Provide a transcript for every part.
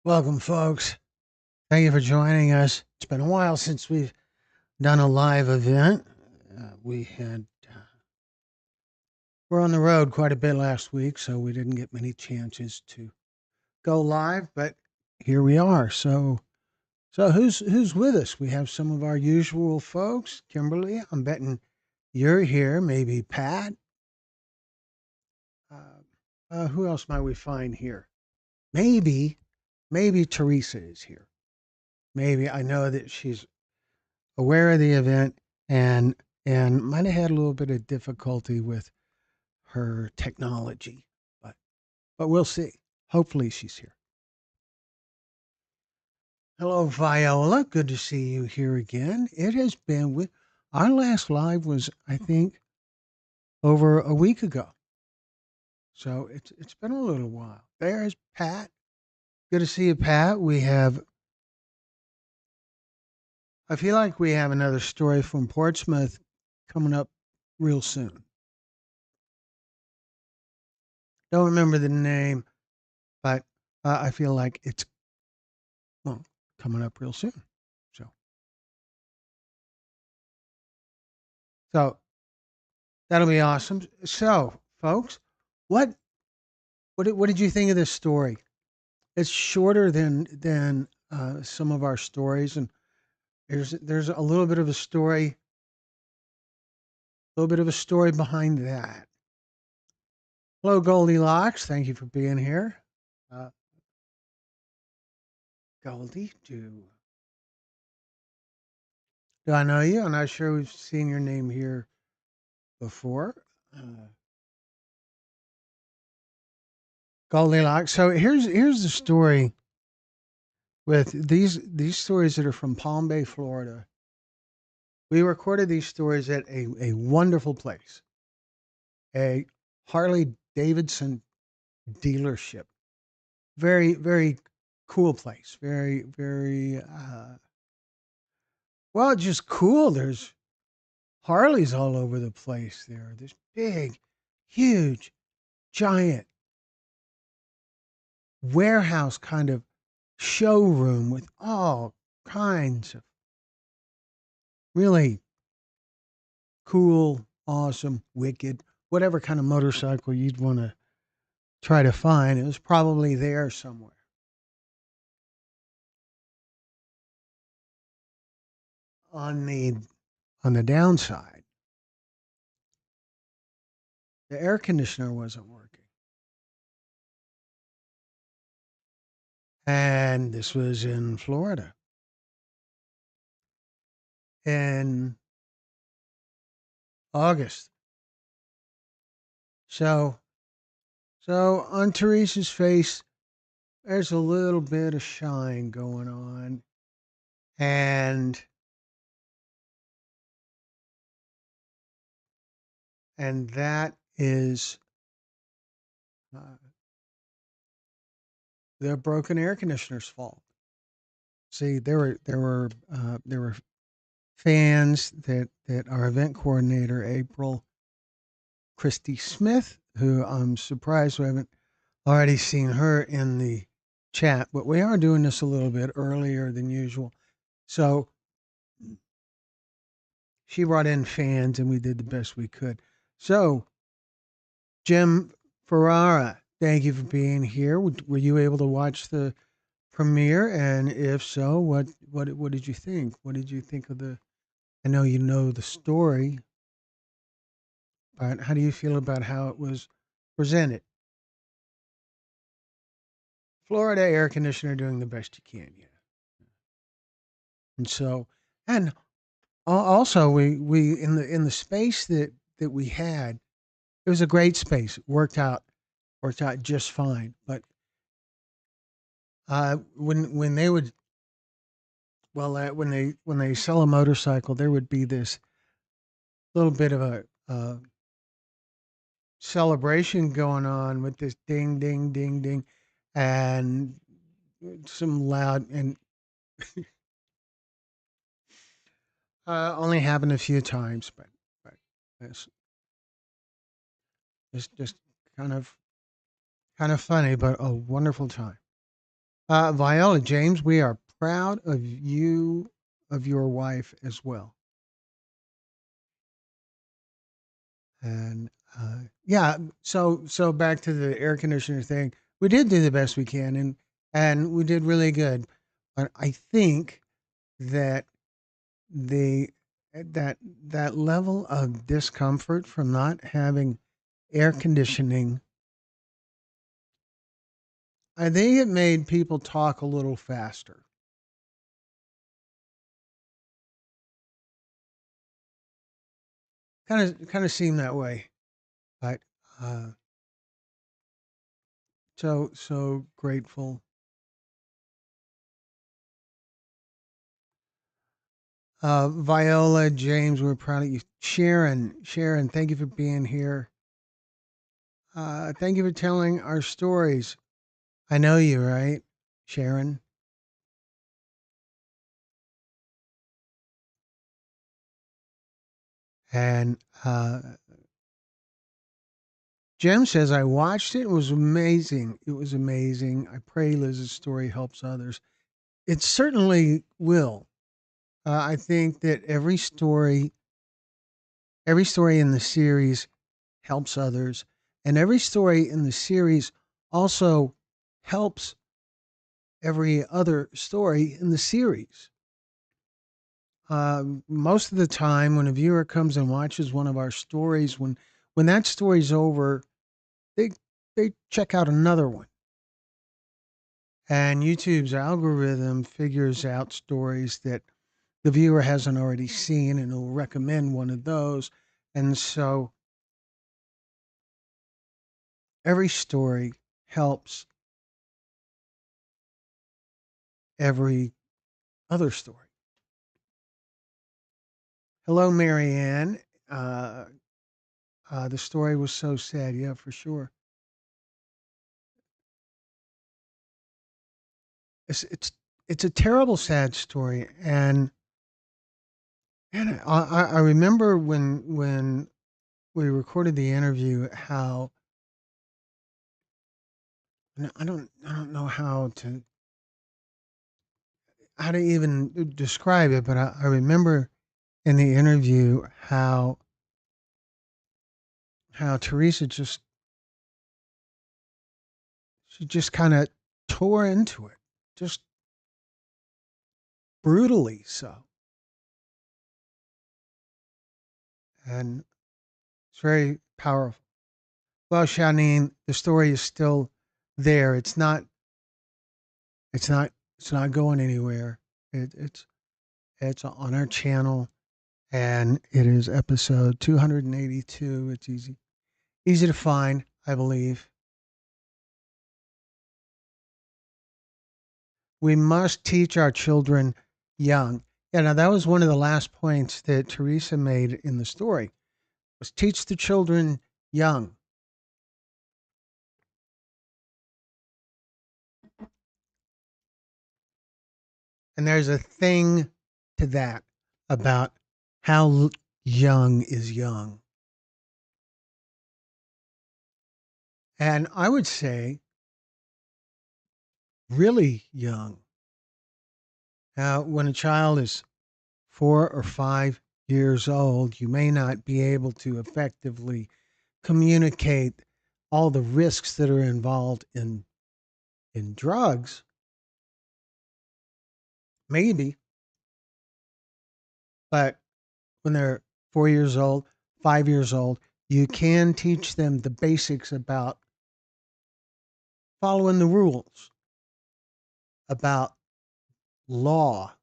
Welcome, folks. Thank you for joining us. It's been a while since we've done a live event. We had we're on the road quite a bit last week, so we didn't get many chances to go live. But here we are. So who's with us? We have some of our usual folks. Kimberly, I'm betting you're here. Maybe Pat. Who else might we find here? Maybe maybe Teresa is here. Maybe I know that she's aware of the event and might have had a little bit of difficulty with her technology, but we'll see. Hopefully she's here. Hello, Viola. Good to see you here again. It has been with our last live was I think over a week ago, so it's been a little while. There's Pat. Good to see you, Pat. I feel like we have another story from Portsmouth coming up real soon. Don't remember the name, but I feel like it's well coming up real soon. So so that'll be awesome. So, folks, what what did you think of this story? It's shorter than some of our stories, and there's a little bit of a story behind that. Hello, Goldilocks. Thank you for being here. Uh, Goldie, do I know you? I'm not sure we've seen your name here before. Uh, Goldilocks. So here's the story with these stories that are from Palm Bay, Florida. We recorded these stories at a wonderful place, a Harley Davidson dealership. Very, very cool place. Very, very, well, just cool. There's Harleys all over the place there. This big, huge, giant warehouse kind of showroom with all kinds of really cool, awesome, wicked, whatever kind of motorcycle you'd want to try to find. It was probably there somewhere. On the downside, the air conditioner wasn't working. And this was in Florida in August. So on Teresa's face, there's a little bit of shine going on. And that is uh, the broken air conditioner's fault. See, there were fans that our event coordinator April Christy Smith, who I'm surprised we haven't already seen her in the chat, but we are doing this a little bit earlier than usual. So she brought in fans and we did the best we could. So, Jim Ferrara, thank you for being here. Were you able to watch the premiere? And if so, what did you think? What did you think of the? I know you know the story, but how do you feel about how it was presented? Florida air conditioner doing the best you can, yeah. And so, and also we in the space that we had, it was a great space. It worked out just fine. But when they would when they sell a motorcycle, there would be this little bit of a celebration going on with this ding ding ding ding, and some loud and only happened a few times, but it's just kind of funny, but a wonderful time. Viola James, we are proud of you, of your wife as well. And yeah, so back to the air conditioner thing. We did do the best we can, and we did really good. But I think that the that that level of discomfort from not having air conditioning, I think it made people talk a little faster. Kind of seemed that way, but uh, so grateful. Viola, James, we're proud of you. Sharon, thank you for being here. Thank you for telling our stories. I know you, right, Sharon? And Jem says, I watched it. It was amazing. It was amazing. I pray Liz's story helps others. It certainly will. I think that every story in the series helps others, and every story in the series also helps every other story in the series. Most of the time, when a viewer comes and watches one of our stories, when that story's over, they they check out another one, and YouTube's algorithm figures out stories that the viewer hasn't already seen, and will recommend one of those. And so every story helps every other story. Hello, Marianne. Uh, the story was so sad. Yeah, for sure. It's it's it's a terrible, sad story, and I remember when we recorded the interview how I don't know how to even describe it, but I remember in the interview how Teresa just she just kind of tore into it, just brutally so, and it's very powerful. Well, Shanine, the story is still there. It's not. It's not going anywhere. It's on our channel, and it is episode 282. It's easy to find, I believe. We must teach our children young. Yeah, now that was one of the last points that Teresa made in the story. Was teach the children young. And there's a thing to that about how young is young. And I would say really young. Now, when a child is 4 or 5 years old, you may not be able to effectively communicate all the risks that are involved in drugs. Maybe, but when they're 4 years old, 5 years old, you can teach them the basics about following the rules, about law,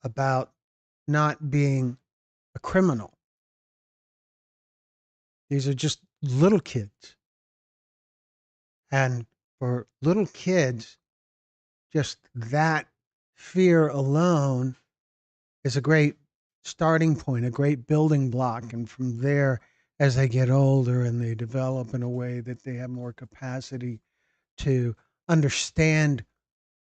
about not being a criminal. These are just little kids. And for little kids, just that fear alone is a great starting point, a great building block. And from there, as they get older and they develop in a way that they have more capacity to understand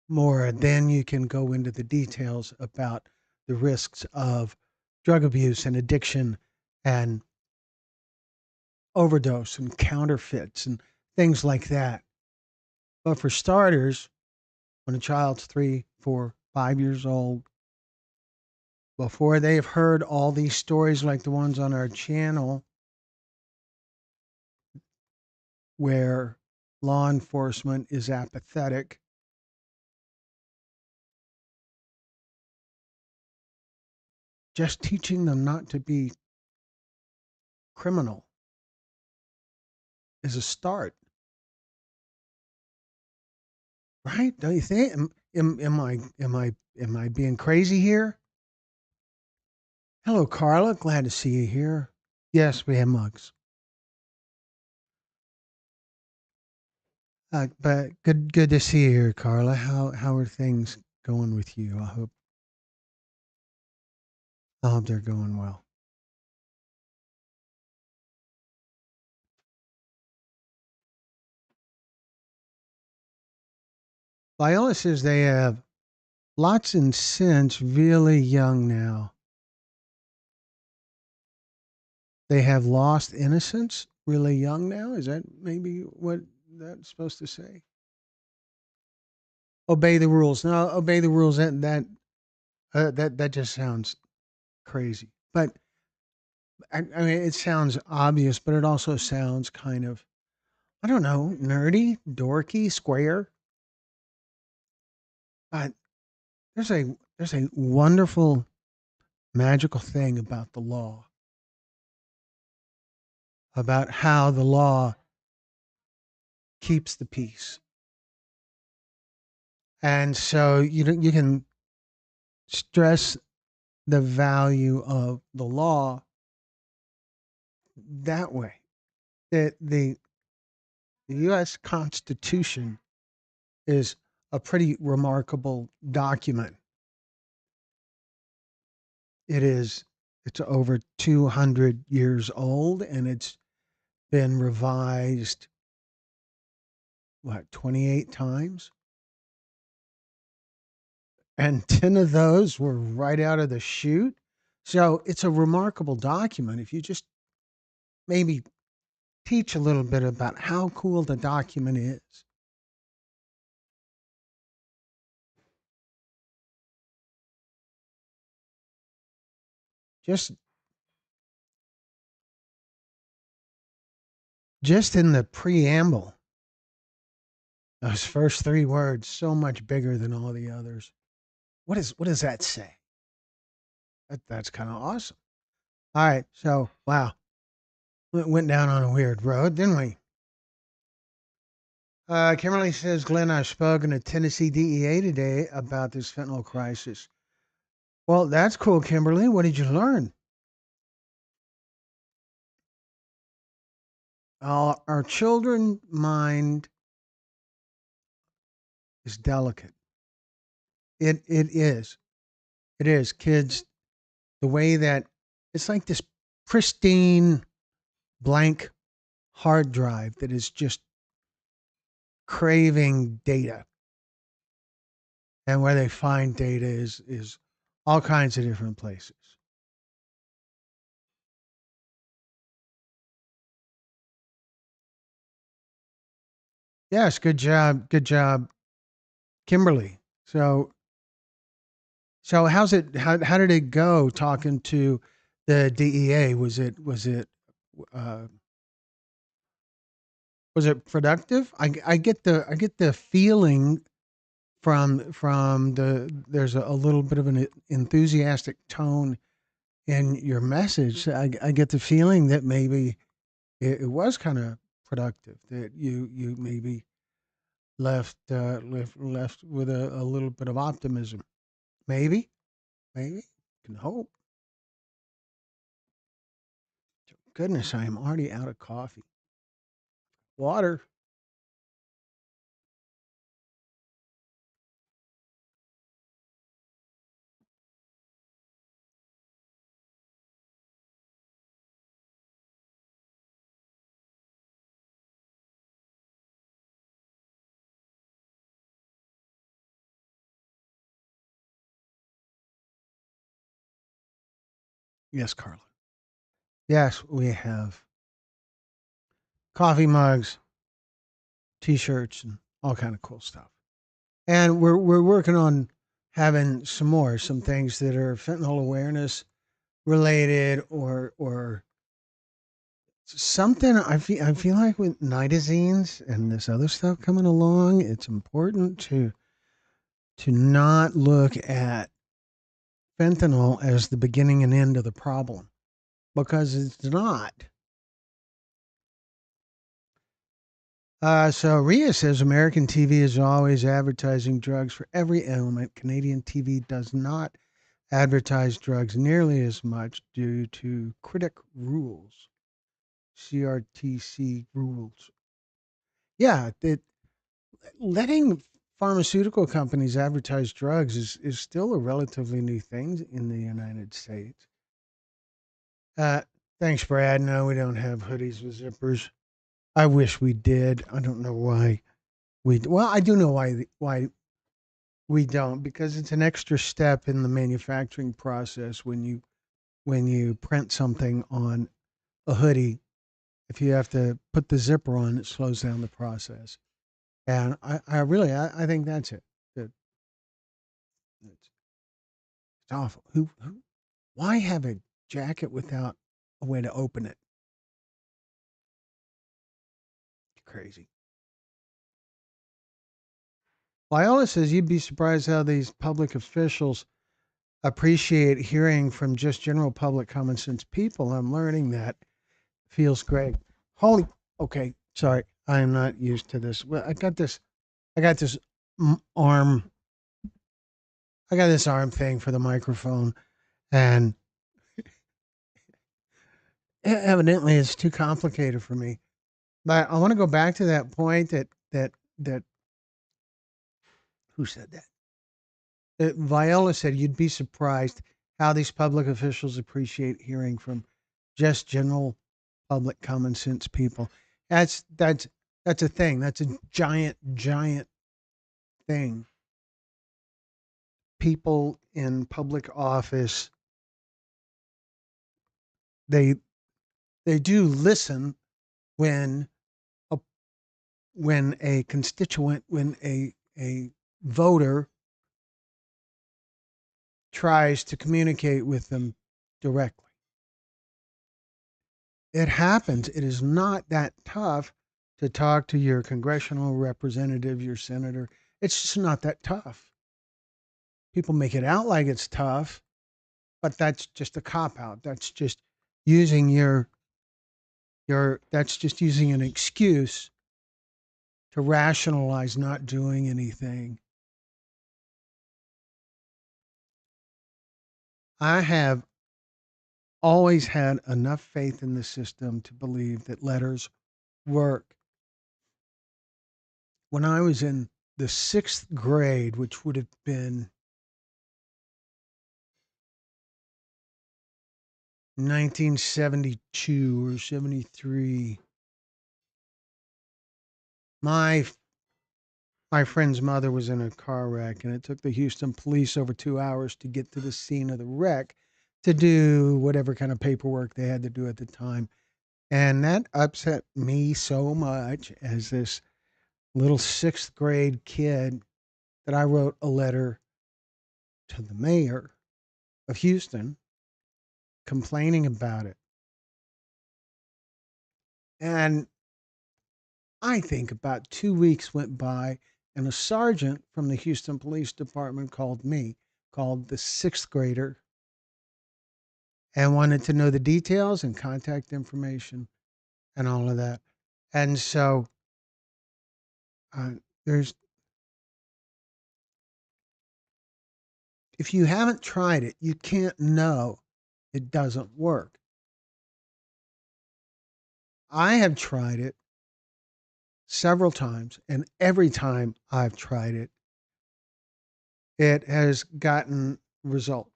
more, then you can go into the details about the risks of drug abuse and addiction and overdose and counterfeits and things like that. But for starters, when a child's 3, 4, 5 years old, before they've heard all these stories like the ones on our channel where law enforcement is apathetic, just teaching them not to be criminal is a start, right? Don't you think? Am I being crazy here? Hello, Carla. Glad to see you here. Yes, we have mugs. But good to see you here, Carla. How are things going with you? I hope they're going well. Viola says they have lots and since really young now. They have lost innocence really young now. Is that maybe what that's supposed to say? Obey the rules. No, obey the rules. That just sounds crazy. But I mean, it sounds obvious, but it also sounds kind of, I don't know, nerdy, dorky, square. But there's a wonderful, magical thing about the law, about how the law keeps the peace. And so you can stress the value of the law that way. That the U.S. Constitution is a pretty remarkable document. It is. It's over 200 years old, and it's been revised, what, 28 times? And 10 of those were right out of the chute. So it's a remarkable document. If you just maybe teach a little bit about how cool the document is. Just just in the preamble, those first three words, so much bigger than all the others. What does that say? That's kind of awesome. All right, so wow, went down on a weird road, didn't we? Kimberly says, Glenn, I've spoken to Tennessee DEA today about this fentanyl crisis. Well, that's cool, Kimberly. What did you learn? Our children mind is delicate. It is. It is. Kids, the way that it's like this pristine blank hard drive that is just craving data. And where they find data is all kinds of different places. Yes, good job. Good job, Kimberly. So how did it go talking to the DEA? Uh, was it productive? I get the feeling from there's a little bit of an enthusiastic tone in your message. I get the feeling that maybe it was kind of productive, that you maybe left with a little bit of optimism. Maybe can hope. Goodness, I am already out of coffee. Water. Yes, Carla. Yes, we have coffee mugs, t-shirts, and all kind of cool stuff. And we're working on having some things that are fentanyl awareness related or something. I feel like with nitazines and this other stuff coming along, it's important to not look at fentanyl as the beginning and end of the problem because it's not. So Rhea says American TV is always advertising drugs for every ailment. Canadian TV does not advertise drugs nearly as much due to critic rules, CRTC rules. Yeah, letting pharmaceutical companies advertise drugs is still a relatively new thing in the United States. Uh, Thanks, Brad. No, we don't have hoodies with zippers. I wish we did. I don't know why well, I do know why we don't, because it's an extra step in the manufacturing process when you print something on a hoodie. If you have to put the zipper on, it slows down the process. And I really I think that's it. That it's awful. Who why have a jacket without a way to open it? Crazy. Viola says you'd be surprised how these public officials appreciate hearing from just general public common sense people. I'm learning that. Feels great. Holy, okay, sorry, I am not used to this. Well, I got this arm, I got this arm thing for the microphone, and evidently it's too complicated for me. But I want to go back to that point that who said that? Viola said you'd be surprised how these public officials appreciate hearing from just general public common sense people. That's a thing. That's a giant thing. People in public office, they they do listen when a when a constituent, when a voter tries to communicate with them directly. It happens. It is not that tough to talk to your congressional representative, your senator. It's just not that tough. People make it out like it's tough, but that's just a cop out. That's just using your that's just using an excuse to rationalize not doing anything. I have always had enough faith in the system to believe that letters work. When I was in the sixth grade, which would have been 1972 or 73, my my friend's mother was in a car wreck, and it took the Houston police over 2 hours to get to the scene of the wreck to do whatever kind of paperwork they had to do at the time. And that upset me so much as this little sixth grade kid that I wrote a letter to the mayor of Houston complaining about it. And I think about 2 weeks went by, and a sergeant from the Houston Police Department called me, called the sixth grader, and wanted to know the details and contact information and all of that. And so uh, there's, if you haven't tried it, you can't know it doesn't work. I have tried it several times, and every time I've tried it, it has gotten results.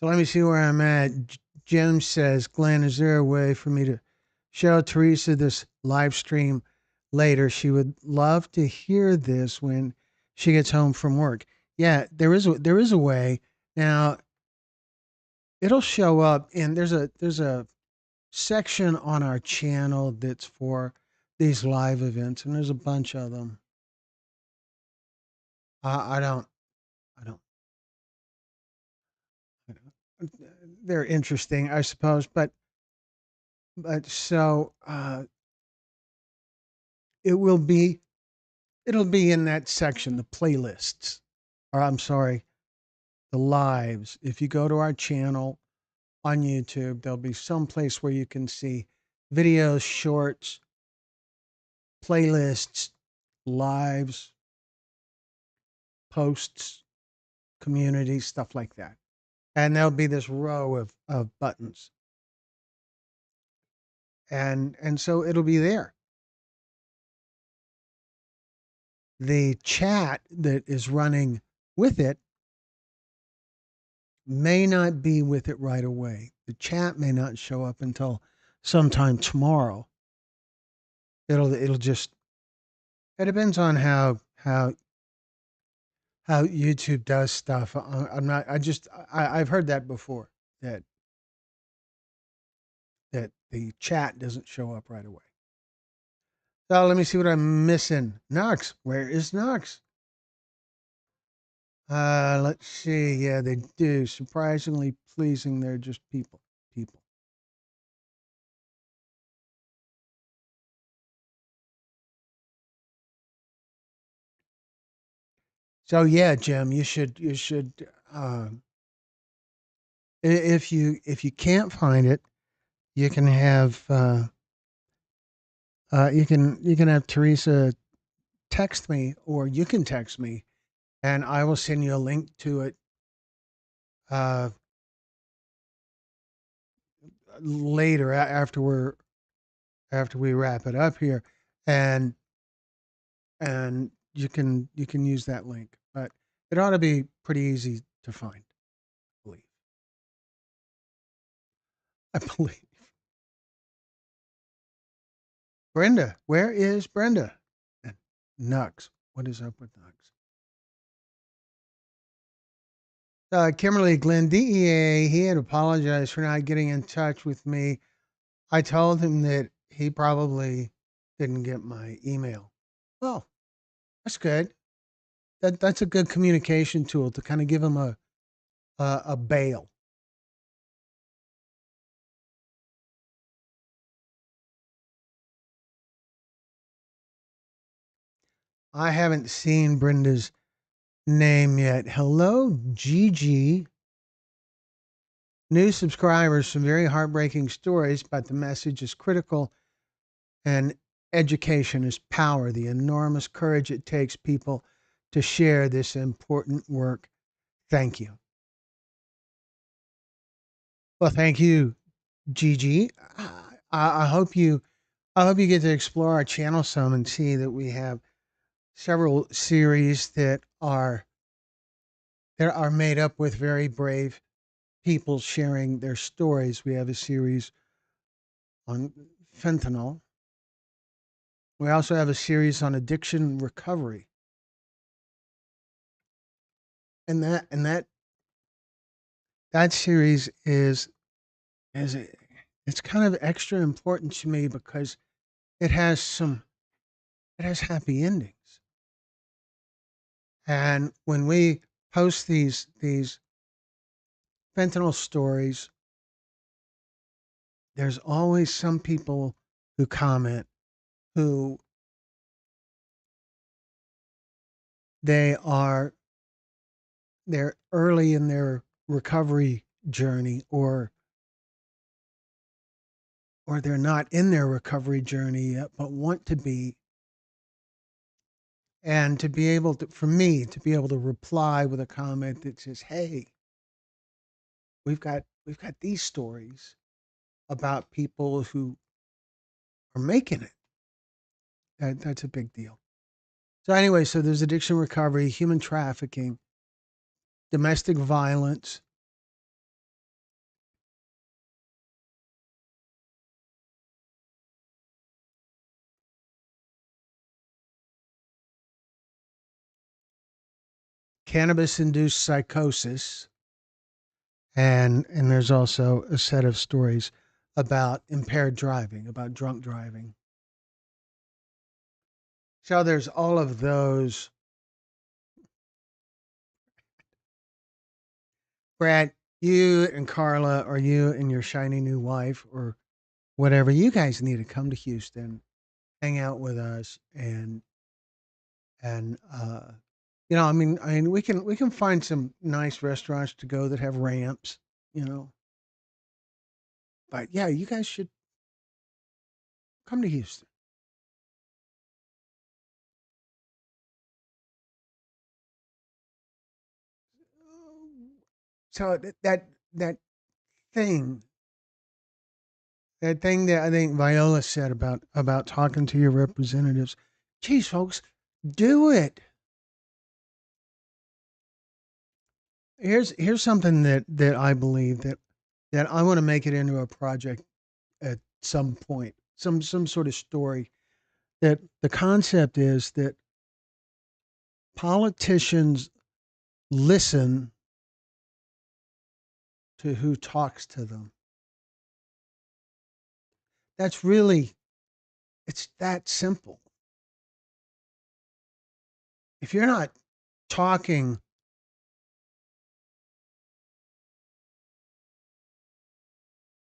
So let me see where I'm at. Jim says, Glenn, is there a way for me to show Teresa this live stream later? She would love to hear this when she gets home from work. Yeah, there is a way. Now it'll show up, and there's a section on our channel that's for these live events, and there's a bunch of them. I don't, I don't, I don't. They're interesting, I suppose, but so it will be, it'll be in that section, the playlists, or I'm sorry, the lives. If you go to our channel on YouTube, there'll be some place where you can see videos, shorts, playlists, lives, posts, community, stuff like that. And there'll be this row of buttons. And so it'll be there. The chat that is running with it may not be with it right away. The chat may not show up until sometime tomorrow. It'll just, it depends on how YouTube does stuff. I'm not. I've heard that before, that that the chat doesn't show up right away. So let me see what I'm missing. Knox, where is Knox? Let's see. Yeah, they do. Surprisingly pleasing. They're just people. People. So yeah, Jim, you should if you can't find it, you can have you can have Teresa text me, or you can text me, and I will send you a link to it uh, later after we wrap it up here, and you can use that link. But it ought to be pretty easy to find. I believe. I believe. Brenda, where is Brenda? And Nux, what is up with Nux? Kimberly Glenn, DEA, he had apologized for not getting in touch with me. I told him that he probably didn't get my email. Well, that's good. That's a good communication tool to kind of give him a bail. I haven't seen Brenda's name yet. Hello, Gigi. New subscribers, some very heartbreaking stories, but the message is critical, and education is power. The enormous courage it takes people to share this important work. Thank you. Well, thank you, Gigi. I hope you get to explore our channel some and see that we have several series that are made up with very brave people sharing their stories. We have a series on fentanyl. We also have a series on addiction recovery. And that series is it's kind of extra important to me because it has some it has happy endings. And when we post these fentanyl stories, there's always some people who comment who they are they're early in their recovery journey, or they're not in their recovery journey yet but want to be, and to be able to, for me to be able to reply with a comment that says, hey, we've got these stories about people who are making it. That's a big deal. So anyway, so there's addiction recovery, human trafficking, domestic violence, cannabis induced psychosis, and there's also a set of stories about impaired driving, about drunk driving. So there's all of those. Brad, you and Carla, or you and your shiny new wife, or whatever, you guys need to come to Houston, hang out with us, and I mean, we can find some nice restaurants to go that have ramps, you know. But yeah, you guys should come to Houston. So that thing, that thing that I think Viola said about talking to your representatives, geez, folks, do it. Here's something that I believe that I want to make it into a project at some point, some sort of story. That the concept is that politicians listen to who talks to them. That's really, it's that simple. If you're not talking,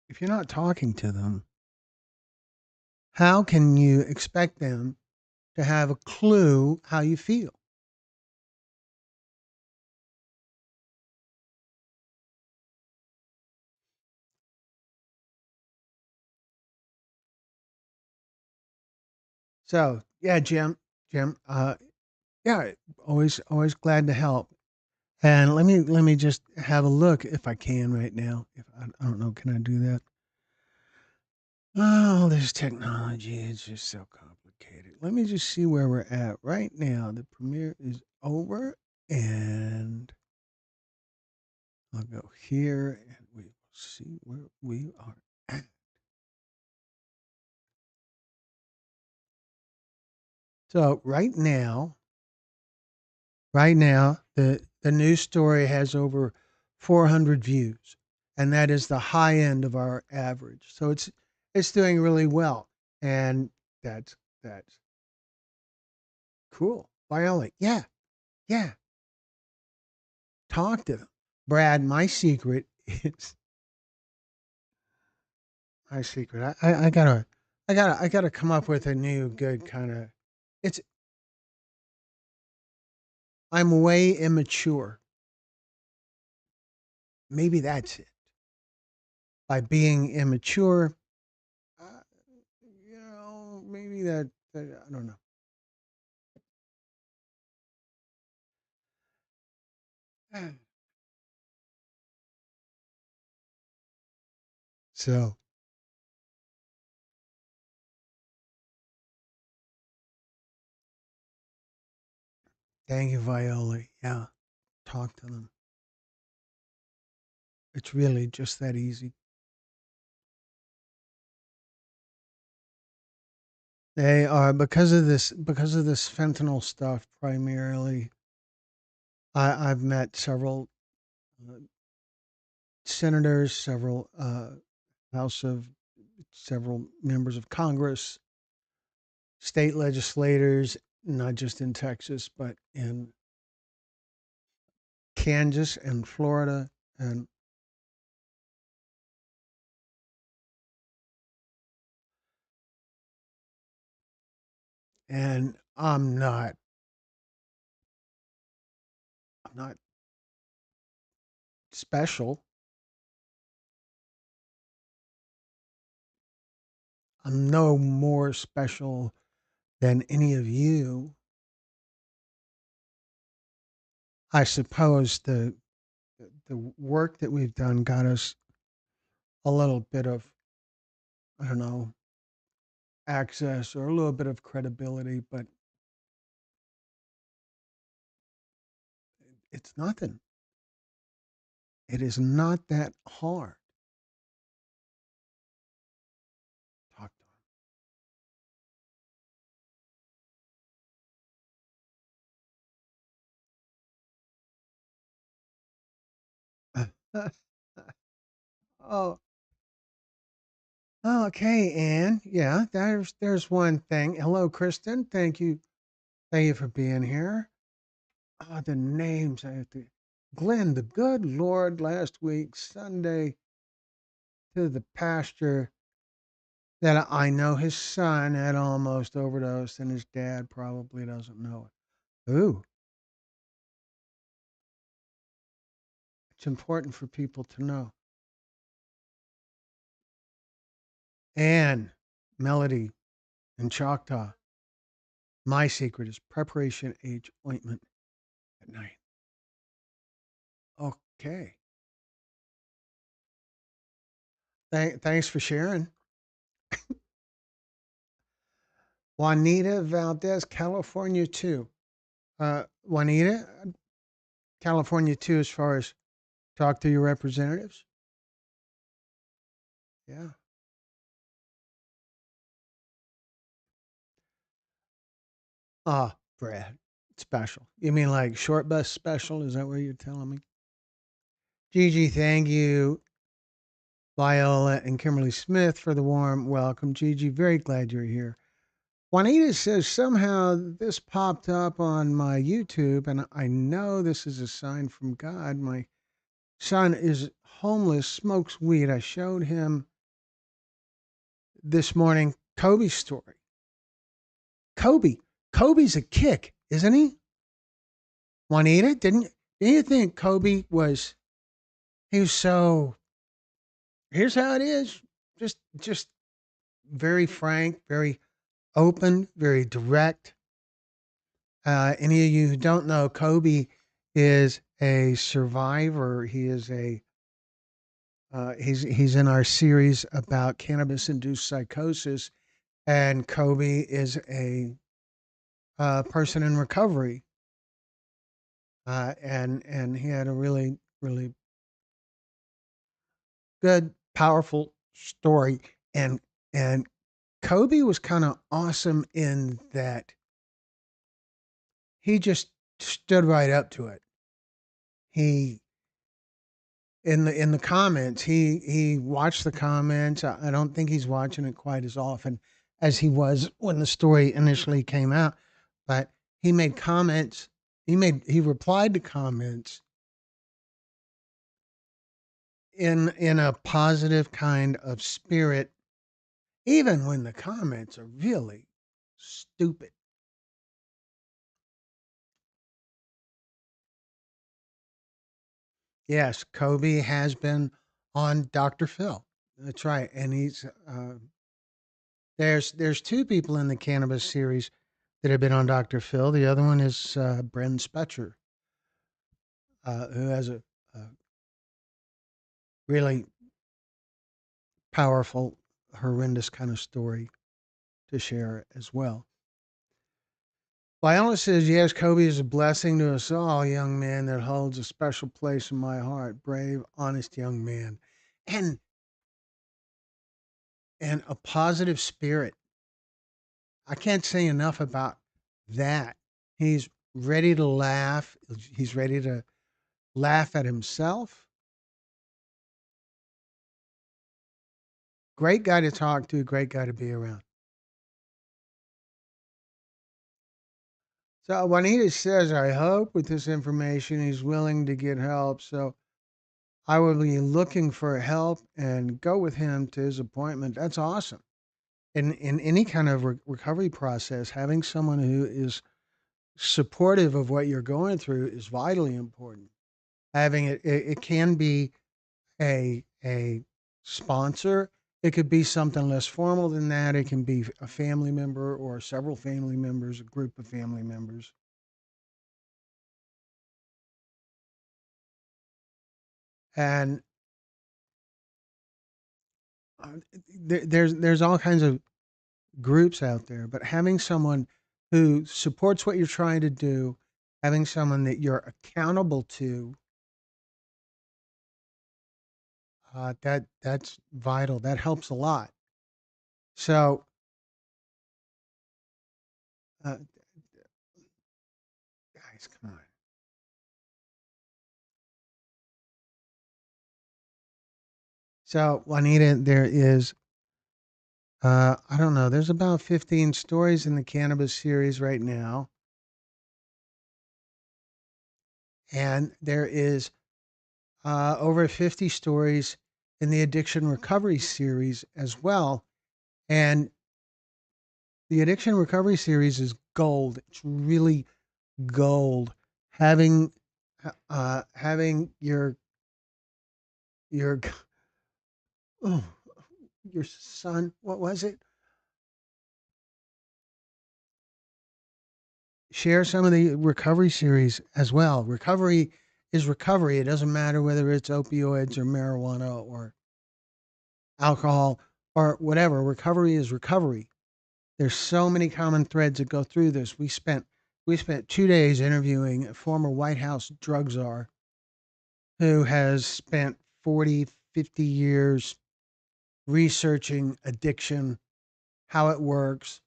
if you're not talking to them, how can you expect them to have a clue how you feel? So yeah, Jim, yeah, always glad to help. And let me just have a look if I can right now. If I don't know, can I do that? Oh, this technology is just so complicated. Let me just see where we're at right now. The premiere is over, and I'll go here, and we will see where we are at. So right now, the news story has over 400 views, and that is the high end of our average. So it's doing really well, and that's cool. Viola, yeah, yeah, talk to them. Brad, my secret. I gotta come up with a new good kind of. It's I'm way immature. Maybe that's it. By being immature, uh, maybe that I don't know. So thank you, Viola. Yeah, talk to them. It's really just that easy. They are because of this fentanyl stuff primarily. I've met several uh, senators, House of several members of Congress, state legislators, not just in Texas, but in Kansas and Florida. And I'm not special. I'm no more special than any of you. I suppose the work that we've done got us a little bit of, I don't know, access or a little bit of credibility, but it's nothing. It is not that hard. Talk to him. Oh, oh, okay, Anne. Yeah, there's one thing. Hello, Kristen. Thank you Thank you for being here. Oh, the names I have to. Glenn, the good Lord, last week, Sunday, to the pastor that I know his son had almost overdosed and his dad probably doesn't know it. Ooh, it's important for people to know. And Melody and Choctaw, my secret is preparation age ointment at night. Okay. Thanks for sharing. Juanita Valdez, California too. Juanita, California too, as far as talk to your representatives. Yeah. Ah, Brad, special. You mean like short bus special? Is that what you're telling me? Gigi, thank you. Viola and Kimberly Smith for the warm welcome. Gigi, very glad you're here. Juanita says somehow this popped up on my YouTube, and I know this is a sign from God. My son is homeless, smokes weed. I showed him this morning Kobe's story. Kobe, Kobe's a kick, isn't he? Juanita, didn't you think Kobe was he was so here's how it is. Just very frank, very open, very direct. Any of you who don't know, Kobe is a survivor. He is a he's in our series about cannabis induced psychosis, and Kobe is a person in recovery, and he had a really good, powerful story, and Kobe was kind of awesome in that he just stood right up to it. He in the comments, he watched the comments. I don't think he's watching it quite as often as he was when the story initially came out, but he made comments. He replied to comments in a positive kind of spirit, even when the comments are really stupid. Yes, Kobe has been on Dr. Phil. That's right, and he's there's two people in the cannabis series that have been on Dr. Phil. The other one is Bren Spetcher, who has a really powerful, horrendous kind of story to share as well. Viola says, yes, Kobe is a blessing to us all, young man that holds a special place in my heart. Brave, honest young man. And and a positive spirit. I can't say enough about that. He's ready to laugh. He's ready to laugh at himself. Great guy to talk to, great guy to be around. So Juanita says, I hope with this information he's willing to get help. So I will be looking for help and go with him to his appointment. That's awesome. In any kind of recovery process, having someone who is supportive of what you're going through is vitally important. Having it can be a sponsor. It could be something less formal than that. It can be a family member or several family members, a group of family members. And uh, there's all kinds of groups out there, but having someone who supports what you're trying to do, having someone that you're accountable to, that's vital. That helps a lot. So, uh, guys, come on. So, Juanita, there is, I don't know, there's about 15 stories in the cannabis series right now. And there is over 50 stories in the addiction recovery series as well. And the addiction recovery series is gold. It's really gold. Having having your oh, your son, what was it? Share some of the recovery series as well. Recovery is recovery. It doesn't matter whether it's opioids or marijuana or alcohol or whatever. Recovery is recovery. There's so many common threads that go through this. We spent 2 days interviewing a former White House drug czar who has spent 40, 50 years researching addiction, how it works,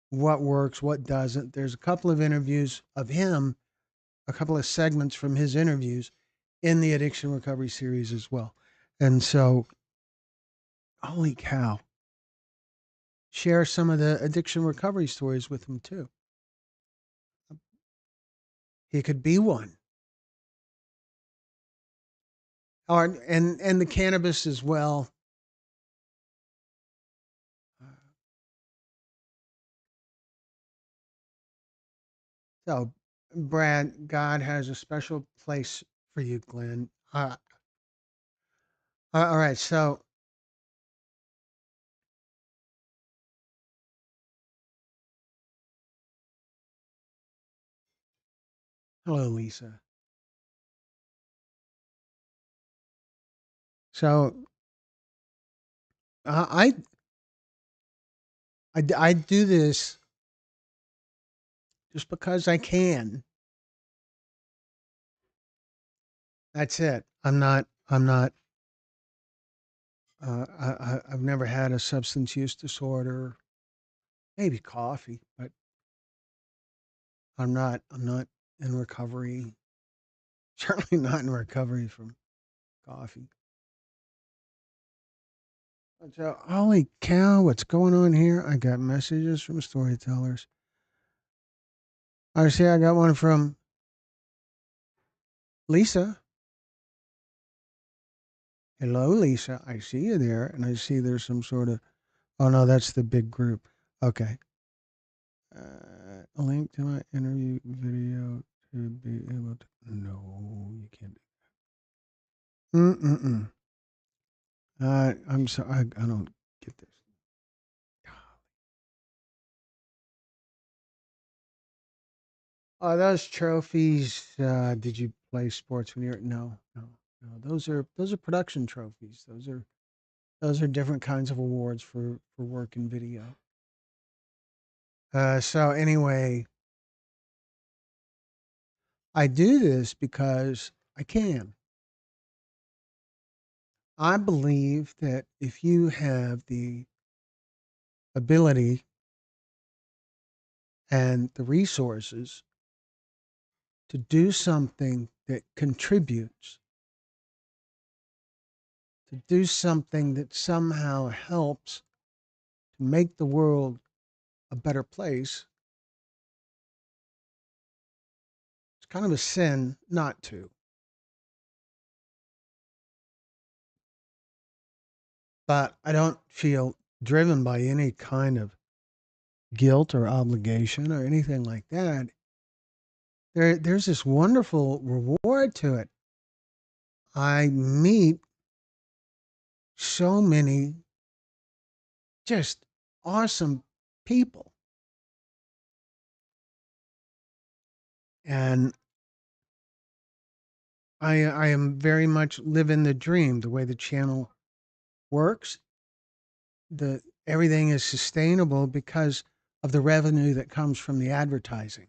what doesn't. There's a couple of interviews of him, a couple of segments from his interviews in the addiction recovery series as well. And so, holy cow, share some of the addiction recovery stories with him too. He could be one. Or and the cannabis as well. So, Brad, God has a special place for you, Glenn. All right. So, hello, Lisa. So, uh, I, I do this just because I can. That's it. I'm not. I've never had a substance use disorder. Maybe coffee, but I'm not. I'm not in recovery. Certainly not in recovery from coffee. So, holy cow, what's going on here? I got messages from storytellers. I see I got one from Lisa. Hello, Lisa. I see you there. And I see there's some sort of, oh no, that's the big group. Okay. A link to my interview video to be able to, no, you can't. Mm-mm-mm. I'm sorry. I don't get this. Oh, those trophies. Did you play sports when you're? No, no, no. Those are production trophies. Those are different kinds of awards for work in video. So anyway, I do this because I can. I believe that if you have the ability and the resources to do something that contributes, to do something that somehow helps to make the world a better place, it's kind of a sin not to. But I don't feel driven by any kind of guilt or obligation or anything like that. There's this wonderful reward to it. I meet so many just awesome people. And I am very much living the dream, the way the channel works. The everything is sustainable because of the revenue that comes from the advertising.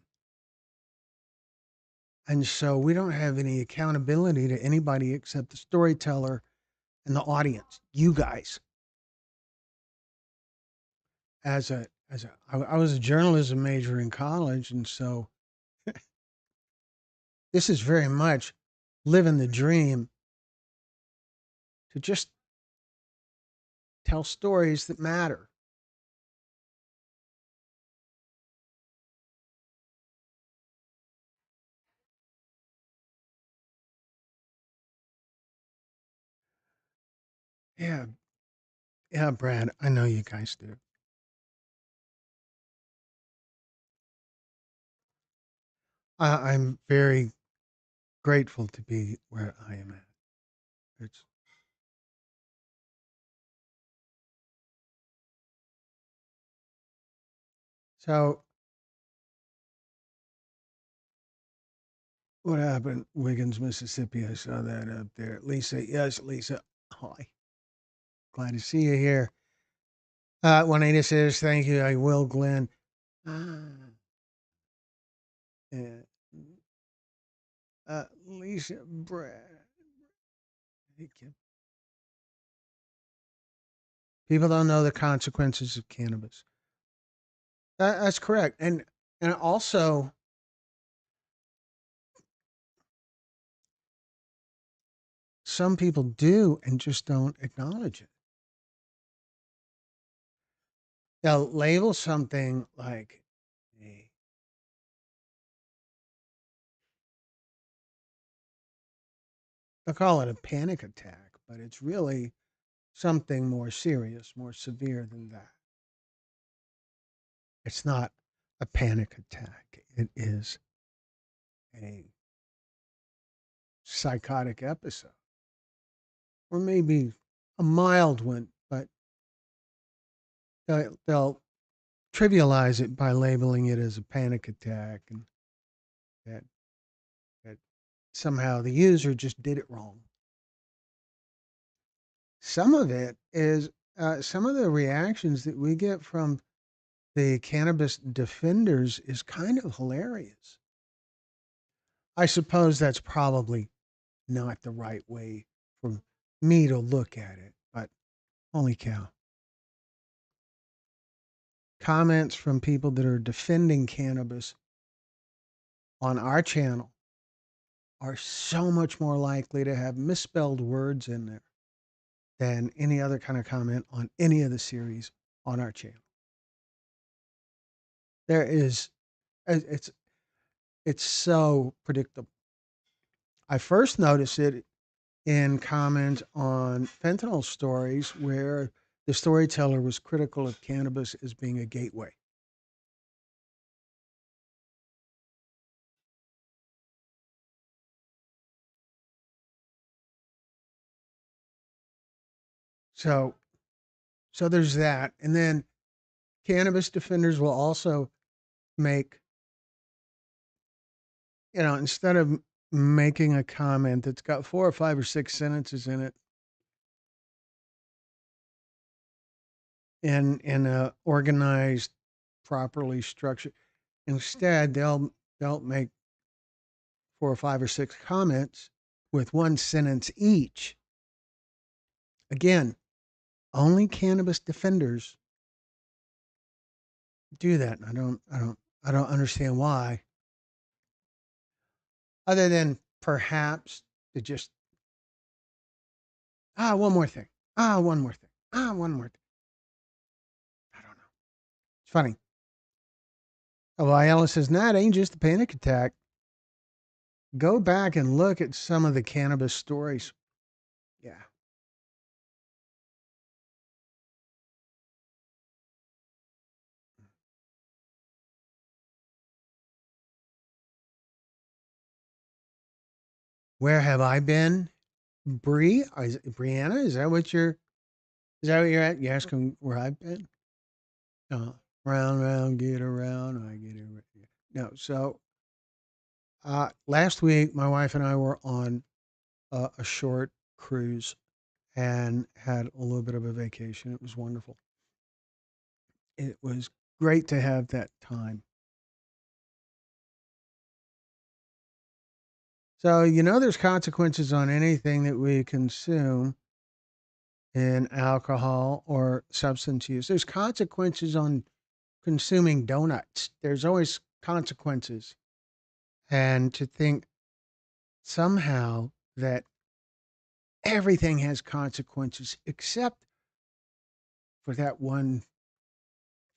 And so we don't have any accountability to anybody except the storyteller and the audience, you guys. I was a journalism major in college, and so this is very much living the dream to just tell stories that matter. Yeah, yeah, Brad. I know you guys do. I'm very grateful to be where I am at. It's so. What happened? Wiggins, Mississippi. I saw that up there. Lisa, yes, Lisa. Hi, glad to see you here. Juanita says, "Thank you. I will, Glenn." Ah, yeah. Lisa, Brad. People don't know the consequences of cannabis. That's correct, and also some people do and just don't acknowledge it. They'll label something like a, they'll call it a panic attack, but it's really something more serious, more severe than that. It's not a panic attack. It is a psychotic episode, or maybe a mild one, but they'll trivialize it by labeling it as a panic attack, and that that somehow the user just did it wrong. Some of it is some of the reactions that we get from the cannabis defenders is kind of hilarious. I suppose that's probably not the right way for me to look at it, but holy cow. Comments from people that are defending cannabis on our channel are so much more likely to have misspelled words in there than any other kind of comment on any of the series on our channel. There is, it's it's so predictable. I first noticed it in comments on fentanyl stories where the storyteller was critical of cannabis as being a gateway. So so there's that. And then cannabis defenders will also make, instead of making a comment that's got 4 or 5 or 6 sentences in it in a organized, properly structured, instead they'll make 4 or 5 or 6 comments with one sentence each. Again, only cannabis defenders do that. I don't understand why, other than perhaps to just one more thing, one more thing, one more thing. I don't know. It's funny. Oh, Ayala says, nah, it ain't just a panic attack. Go back and look at some of the cannabis stories. Yeah. Where have I been? Brianna, is that what you're at? You asking where I've been? Uh, round, round, get around. I get it. No. So last week, my wife and I were on a short cruise and had a little bit of a vacation. It was wonderful. It was great to have that time. So, there's consequences on anything that we consume in alcohol or substance use. There's consequences on consuming donuts. There's always consequences. And to think somehow that everything has consequences except for that one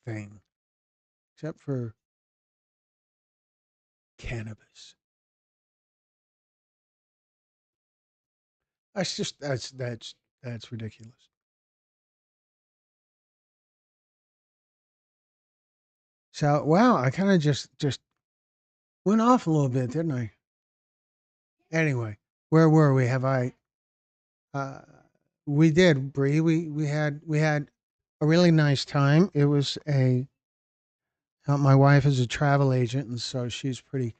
thing, except for cannabis. That's ridiculous. So wow, I kind of just went off a little bit, didn't I? Anyway, where were we? Have I? Uh, we did, Bree. We had a really nice time. It was a my wife is a travel agent, and so she's pretty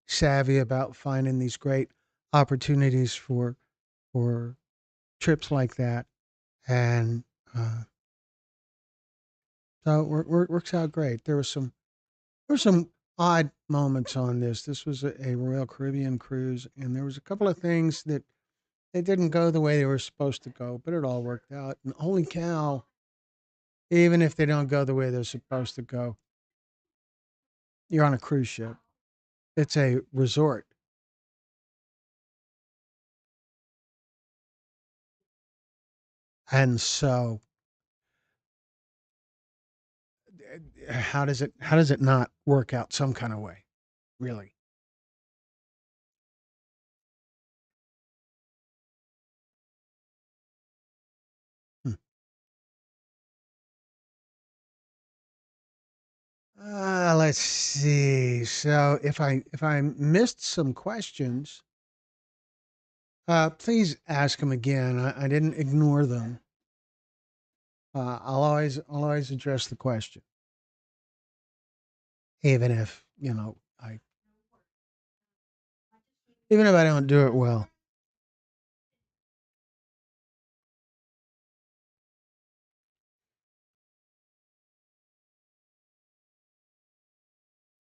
savvy about finding these great opportunities for trips like that, and uh, so it works out great. There were some odd moments on this. This was a Royal Caribbean cruise, and there was a couple of things that they didn't go the way they were supposed to go, but it all worked out. And holy cow, even if they don't go the way they're supposed to go, you're on a cruise ship. It's a resort. And so how does it not work out some kind of way? Really? Hmm. Let's see. So if I missed some questions, please ask them again. I didn't ignore them. I'll always address the question, even if even if I don't do it well.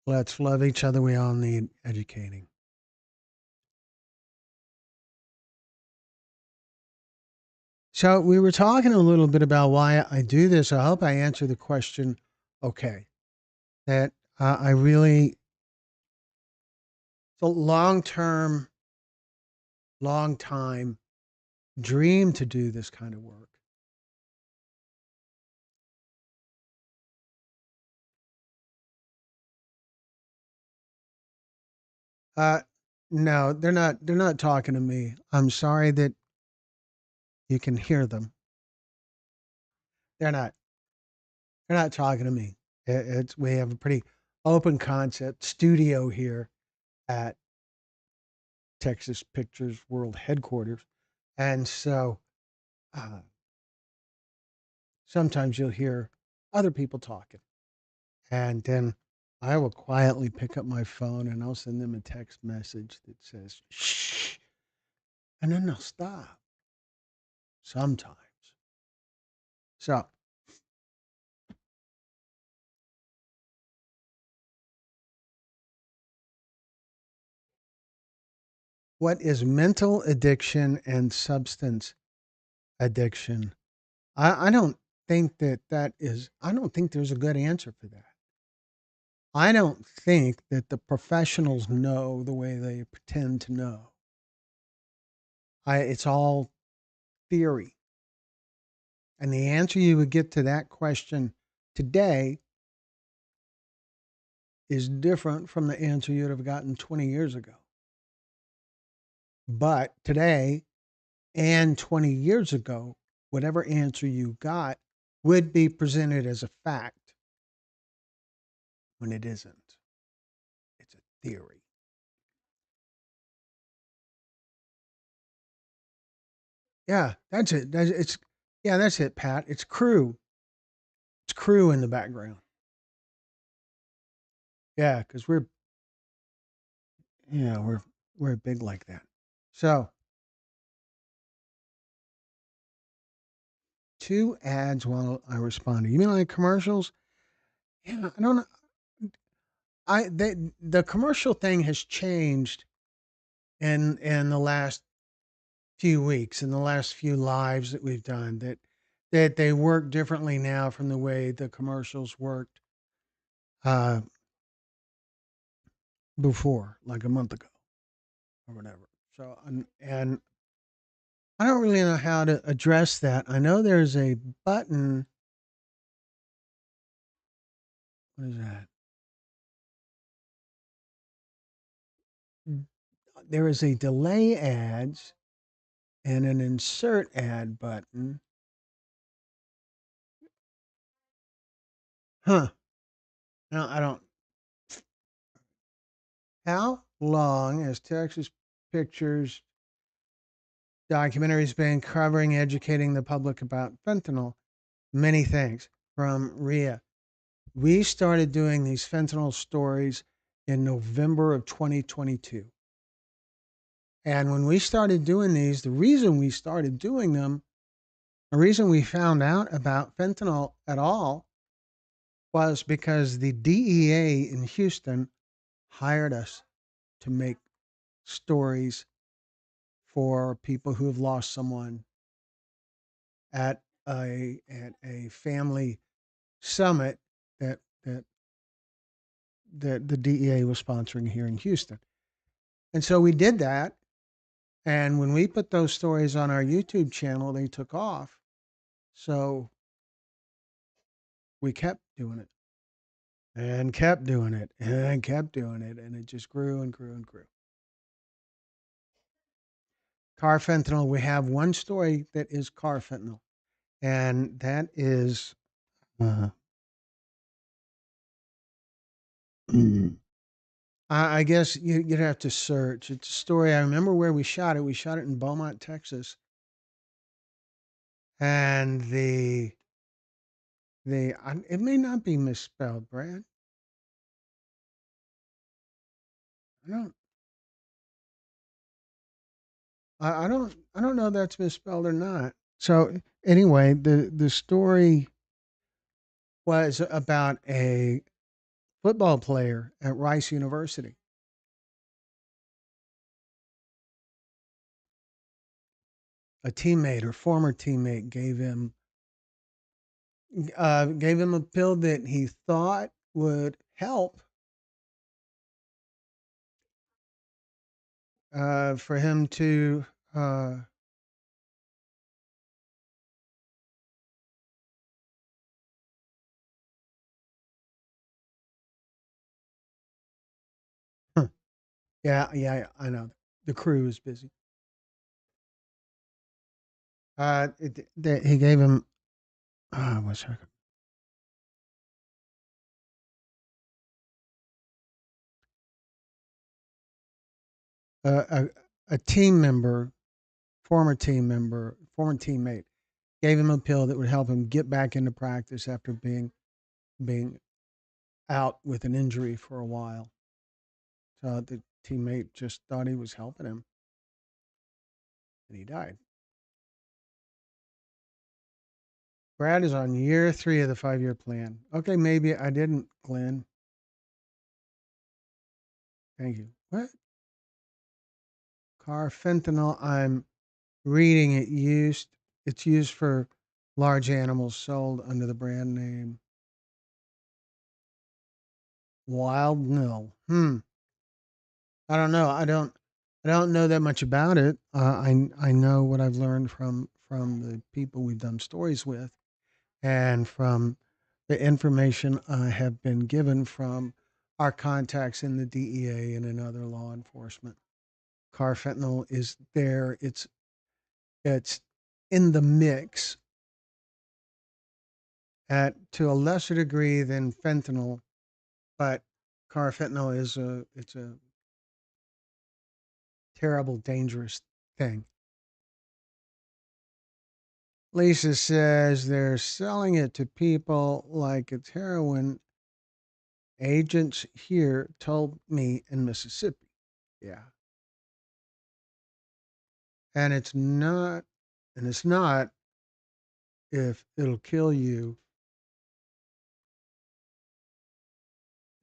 Let's love each other. We all need educating. So we were talking a little bit about why I do this. I hope I answer the question. Okay, that I really it's a long term, long time dream to do this kind of work. Uh, no, they're not. They're not talking to me. I'm sorry that you can hear them. They're not. They're not talking to me. It's we have a pretty open concept studio here at Texas Pictures World headquarters, and so uh, sometimes you'll hear other people talking, and then I will quietly pick up my phone and I'll send them a text message that says "shh," and then they'll stop sometimes. So, what is mental addiction and substance addiction? I don't think that is. I don't think there's a good answer for that. I don't think that the professionals know the way they pretend to know. It's all theory. And the answer you would get to that question today is different from the answer you'd have gotten 20 years ago. But today and 20 years ago, whatever answer you got would be presented as a fact when it isn't. It's a theory. Yeah, that's it. Yeah, that's it, Pat. It's crew. It's crew in the background. Yeah, because yeah, we're big like that. So two ads while I responded. You mean like commercials? Yeah, I don't know. The commercial thing has changed in the last few weeks, in the last few lives that we've done. That they work differently now from the way the commercials worked uh, before, like a month ago or whatever. So and I don't really know how to address that. I know there's a button. What is that? There is a delay ads and an insert ad button. Huh. No, I don't. How long has Texas Pictures documentaries been covering, educating the public about fentanyl? Many things from Ria. We started doing these fentanyl stories in November of 2022. And when we started doing these, the reason we started doing them, the reason we found out about fentanyl at all was because the DEA in Houston hired us to make stories for people who have lost someone at a family summit that that that the DEA was sponsoring here in Houston. And so we did that. And when we put those stories on our YouTube channel, they took off. So we kept doing it and kept doing it and kept doing it. And it just grew and grew and grew. Carfentanil, we have one story that is carfentanil, and that is, uh, I guess you'd have to search. It's a story. I remember where we shot it. We shot it in Beaumont, Texas. And it may not be misspelled, Brad. I don't, I don't know if that's misspelled or not. So anyway, the story was about a football player at Rice University. A teammate or former teammate gave him a pill that he thought would help for him to uh, yeah, yeah, I know. The crew is busy. He gave him what's her a a team member, former teammate, gave him a pill that would help him get back into practice after being out with an injury for a while. So the teammate just thought he was helping him, and he died. Brad is on year 3 of the 5-year plan. Okay, maybe I didn't, Glenn. Thank you. What? Carfentanil, I'm reading it used. It's used for large animals sold under the brand name Wild Mill. I don't know. I don't know that much about it. I know what I've learned from the people we've done stories with, and from the information I have been given from our contacts in the DEA and in other law enforcement. Carfentanil is there. It's in the mix at to a lesser degree than fentanyl, but carfentanil is a terrible, dangerous thing. Lisa says they're selling it to people like it's heroin. Agents here told me in Mississippi. Yeah. And it's not if it'll kill you,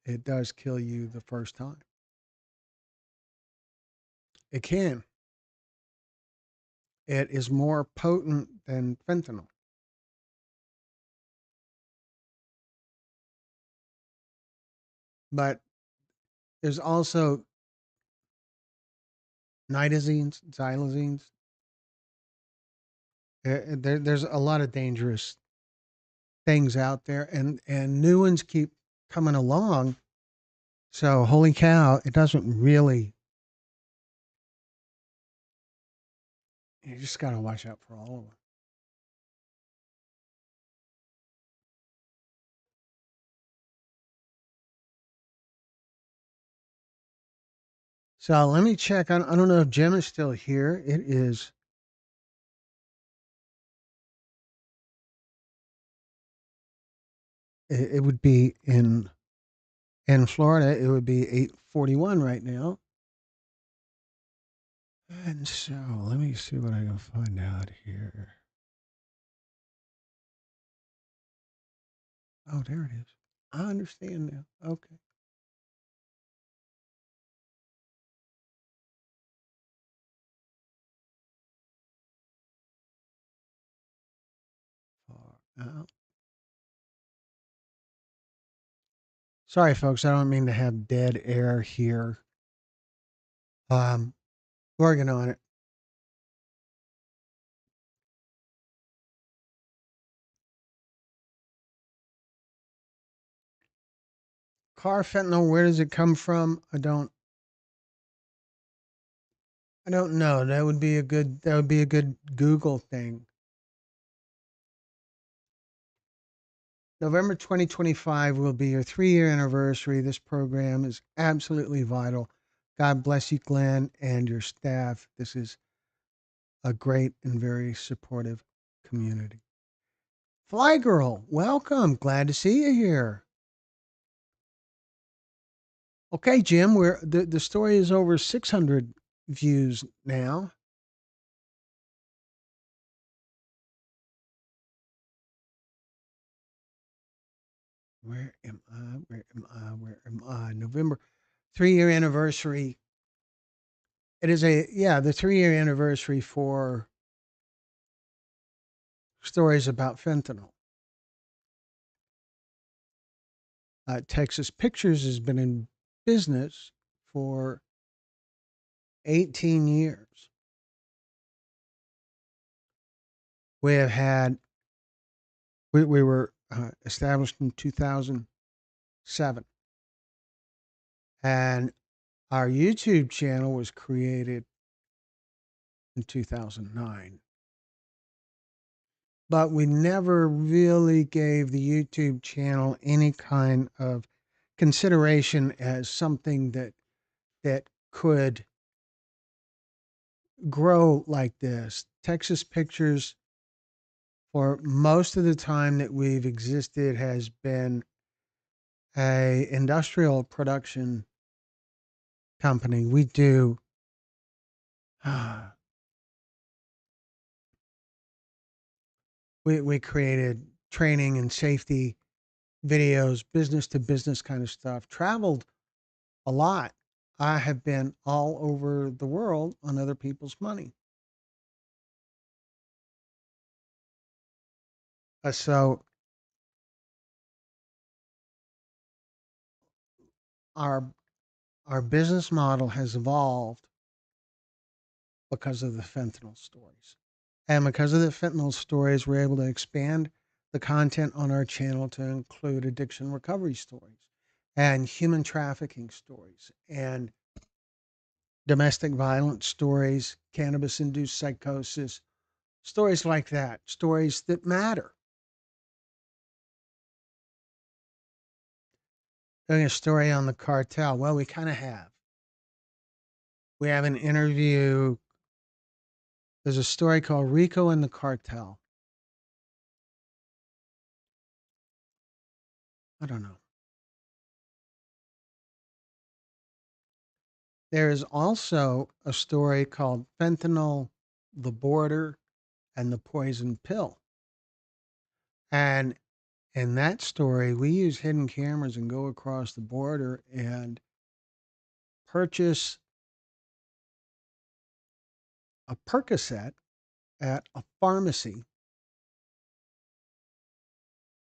it does kill you the first time. It can. It is more potent than fentanyl, but there's also nitazines, xylazines. There's a lot of dangerous things out there, and new ones keep coming along. So, holy cow, it doesn't really. You just got to watch out for all of them. So let me check. I don't know if Jim is still here. It is. It would be in Florida. It would be 8:41 right now. And so let me see what I can find out here. Oh, there it is. I understand now. Okay. Far out. Sorry, folks. I don't mean to have dead air here. Um, Working on it. Carfentanil. Where does it come from? I don't know. That would be a good. That would be a good Google thing. November 2025 will be your 3 year anniversary. This program is absolutely vital. God bless you, Glenn, and your staff. This is a great and very supportive community. Fly Girl, welcome. Glad to see you here. Okay, Jim, the story is over 600 views now. Where am I? Where am I? Where am I? November 3 year anniversary. It is the 3 year anniversary for stories about fentanyl. Texas Pictures has been in business for 18 years. We have had, we were established in 2007, and our YouTube channel was created in 2009. But we never really gave the YouTube channel any kind of consideration as something that could grow like this. Texas Pictures, for most of the time that we've existed, has been a industrial production company. We do we created training and safety videos, business to business kind of stuff. Traveled a lot. I have been all over the world on other people's money. So our our business model has evolved because of the fentanyl stories. And because of the fentanyl stories, we're able to expand the content on our channel to include addiction recovery stories and human trafficking stories and domestic violence stories, cannabis induced psychosis, stories like that, stories that matter. Doing a story on the cartel. Well, we kind of have. We have an interview. There's a story called Rico and the Cartel. I don't know. There is also a story called Fentanyl, the Border, and the Poison Pill. And in that story, we use hidden cameras and go across the border and purchase a Percocet at a pharmacy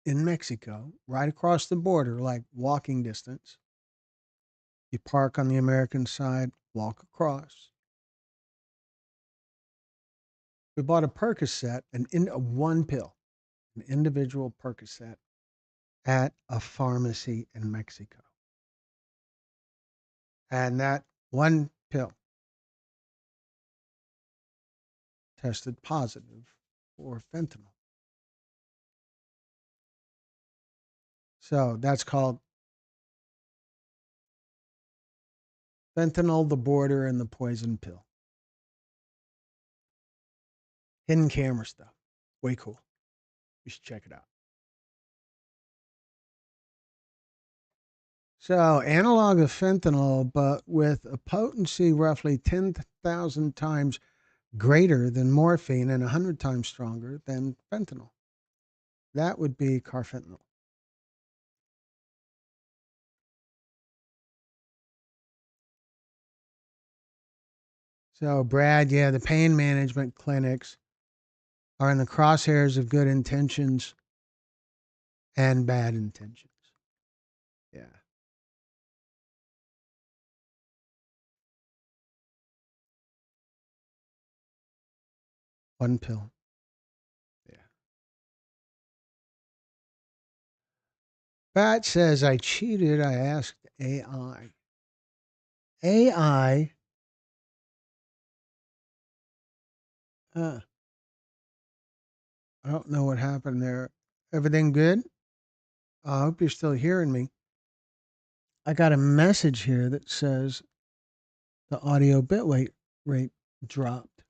in Mexico, right across the border, like walking distance. You park on the American side, walk across. We bought a Percocet, one pill, an individual Percocet at a pharmacy in Mexico. And that one pill tested positive for fentanyl. So that's called Fentanyl, the border, and the poison pill. Hidden camera stuff. Way cool. You should check it out. So, analog of fentanyl, but with a potency roughly 10,000 times greater than morphine and 100 times stronger than fentanyl. That would be carfentanil. So, Brad, yeah, the pain management clinics are in the crosshairs of good intentions and bad intentions. Yeah. One pill. Yeah. Pat says, I cheated. I asked AI. AI, I don't know what happened there. Everything good? I hope you're still hearing me. I got a message here that says the audio rate dropped.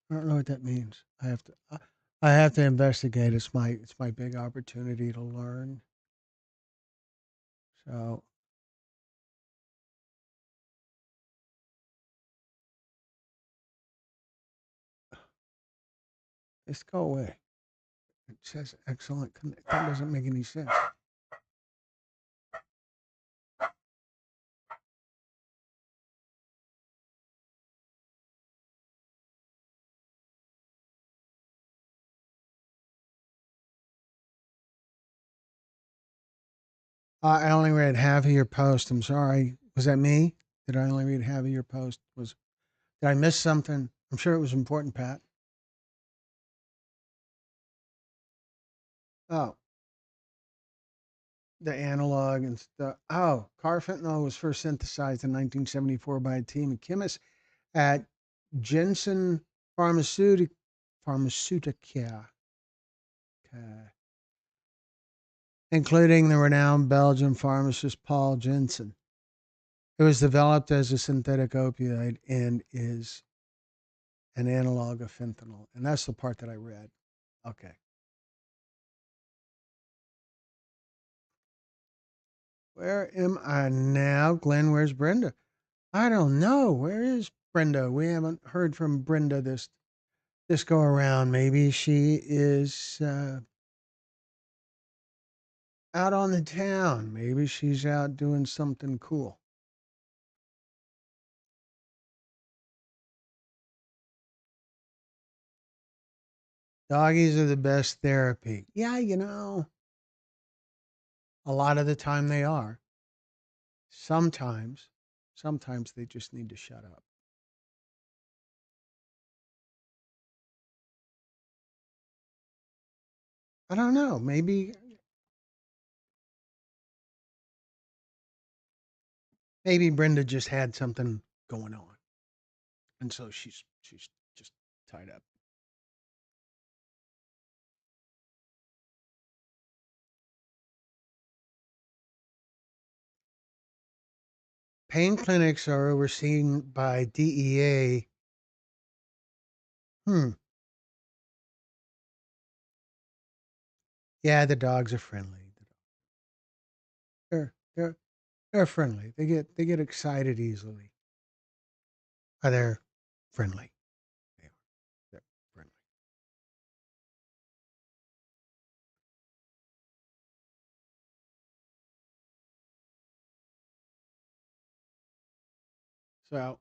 I don't know what that means. I have to investigate. It's my big opportunity to learn. So just go away. It says excellent. That doesn't make any sense. I only read half of your post. I'm sorry. Was that me? Did I only read half of your post? Did I miss something? I'm sure it was important, Pat. Oh, the analog and stuff. Oh, carfentanil was first synthesized in 1974 by a team of chemists at Jensen Pharmaceutica, including the renowned Belgian pharmacist Paul Jensen. It was developed as a synthetic opioid and is an analog of fentanyl. And that's the part that I read. Okay. Where am I now? Glenn, where's Brenda? I don't know. Where is Brenda? We haven't heard from Brenda this go around. Maybe she is out on the town. Maybe she's out doing something cool. Doggies are the best therapy. Yeah, a lot of the time they are. Sometimes, sometimes they just need to shut up. I don't know. Maybe Brenda just had something going on, and so she's just tied up. Pain clinics are overseen by DEA. Hmm. Yeah, the dogs are friendly. They're they're friendly. They get excited easily. They're friendly. They are. They're friendly. So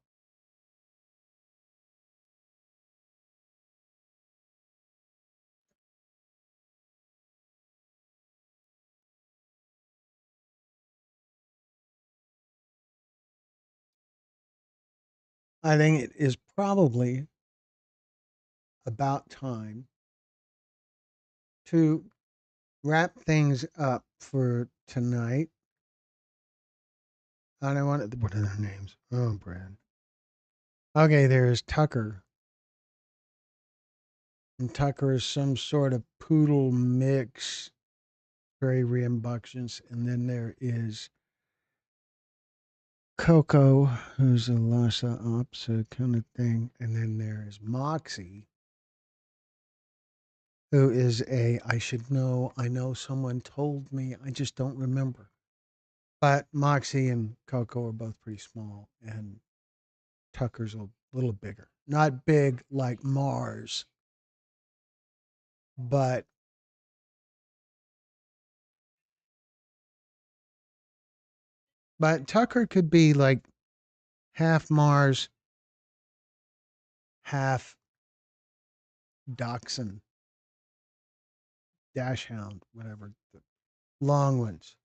I think it is probably about time to wrap things up for tonight. And I wanted what are their names? Oh, Brad. Okay, there's Tucker. And Tucker is some sort of poodle mix. very rambunctious. And then there is Coco, who's a Lhasa Apso kind of thing. And then there is Moxie, who is I should know, I know someone told me, I just don't remember. But Moxie and Coco are both pretty small, and Tucker's a little bigger. Not big like Mars, but Tucker could be like half Mars, half Dachshund, Dash Hound, whatever, the long ones.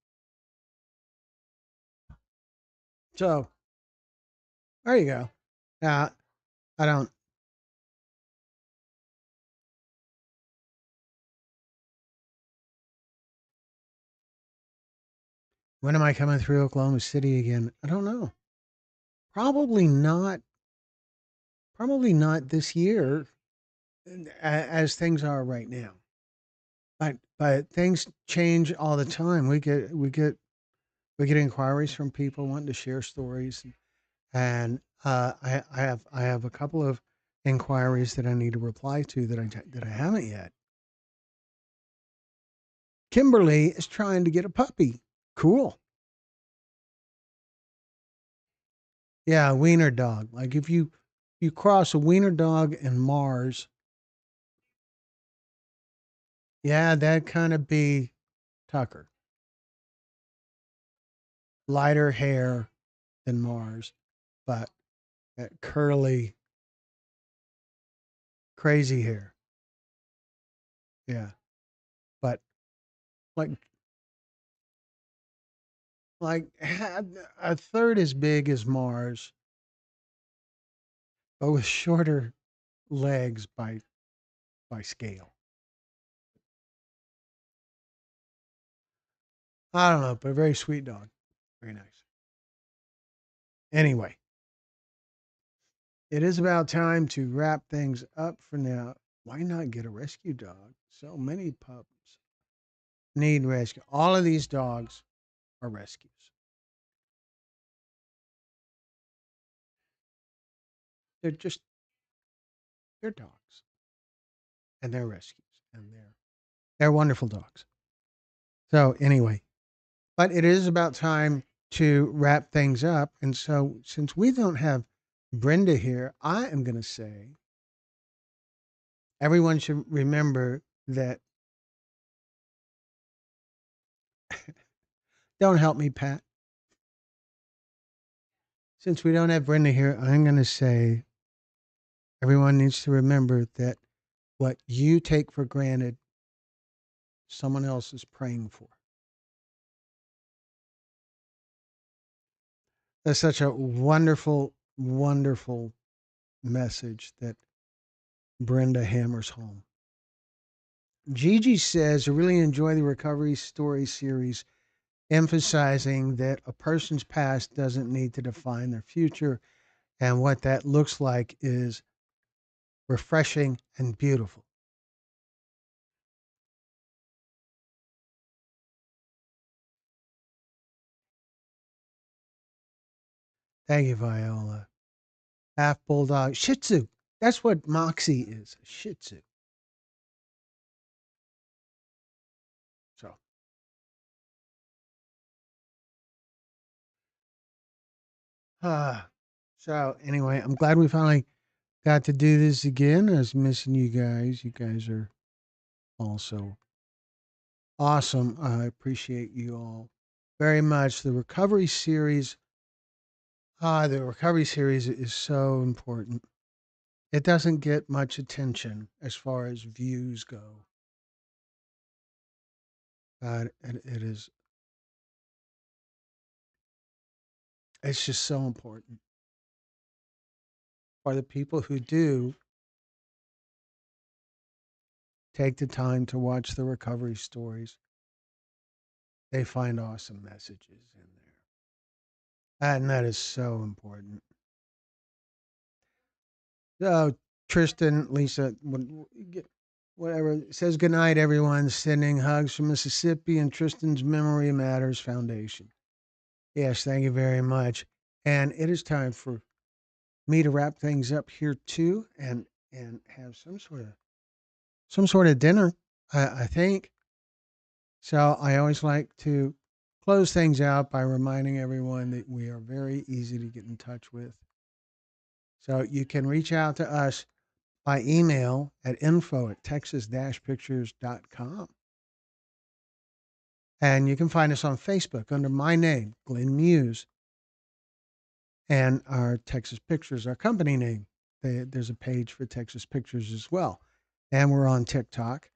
So there you go. Uh, I don't. When am I coming through Oklahoma City again? I don't know. Probably not. Probably not this year, as things are right now. But things change all the time. We get inquiries from people wanting to share stories, and I have a couple of inquiries that I need to reply to that I haven't yet. Kimberly is trying to get a puppy. Cool. Yeah, a wiener dog. Like if you cross a wiener dog and Mars, yeah, that kind of be Tucker. Lighter hair than Mars, but that curly, crazy hair. Yeah, but like like a third as big as Mars, but with shorter legs by scale. I don't know, but a very sweet dog. Very nice. Anyway, it is about time to wrap things up for now. Why not get a rescue dog? So many pups need rescue. All of these dogs are rescues. They're just they're dogs and they're rescues and they're wonderful dogs. So anyway, but it is about time to wrap things up. And so since we don't have Brenda here, I am going to say everyone should remember that. Don't help me, Pat. Since we don't have Brenda here, I'm going to say everyone needs to remember that what you take for granted, someone else is praying for. That's such a wonderful, wonderful message that Brenda hammers home. Gigi says, I really enjoy the Recovery Story series, emphasizing that a person's past doesn't need to define their future, and what that looks like is refreshing and beautiful. Thank you, Viola. Half bulldog, Shih Tzu. That's what Moxie is, a Shih Tzu. So, uh, so anyway, I'm glad we finally got to do this again. I was missing you guys. You guys are also awesome. I appreciate you all very much. The recovery series is so important. It doesn't get much attention as far as views go, but it is. It's just so important for the people who do take the time to watch the recovery stories. They find awesome messages in there, and that is so important. So, Tristan, Lisa, whatever. It says good night, everyone. Sending hugs from Mississippi and Tristan's Memory Matters Foundation. Yes, thank you very much. And it is time for me to wrap things up here too, and have some sort of dinner. I think so. I always like to close things out by reminding everyone that we are very easy to get in touch with. So you can reach out to us by email at info@texas-pictures.com. And you can find us on Facebook under my name, Glenn Muse, and our Texas Pictures, our company name. There's a page for Texas Pictures as well. And we're on TikTok.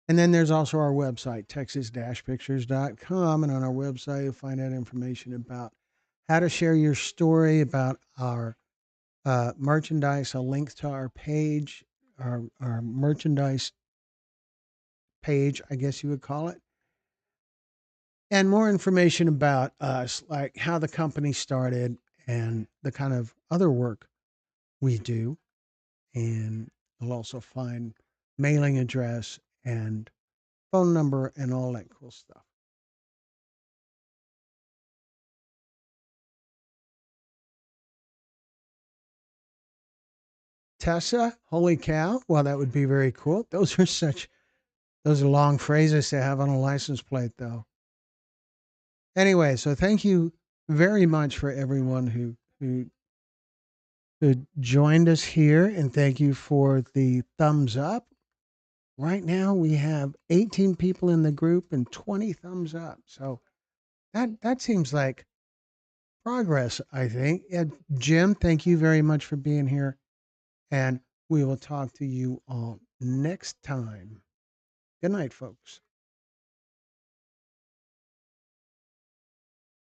And then there's also our website, texas-pictures.com. And on our website, you'll find out information about how to share your story, about our merchandise, a link to our page, our merchandise page, I guess you would call it, and more information about us, like how the company started and the kind of other work we do. And you'll also find mailing address and phone number and all that cool stuff. Tessa, holy cow. Well, that would be very cool. Those are long phrases to have on a license plate, though. Anyway, so thank you very much for everyone who joined us here, and thank you for the thumbs up. Right now, we have 18 people in the group and 20 thumbs up. So that seems like progress, I think. And Jim, thank you very much for being here, and we will talk to you all next time. Good night, folks.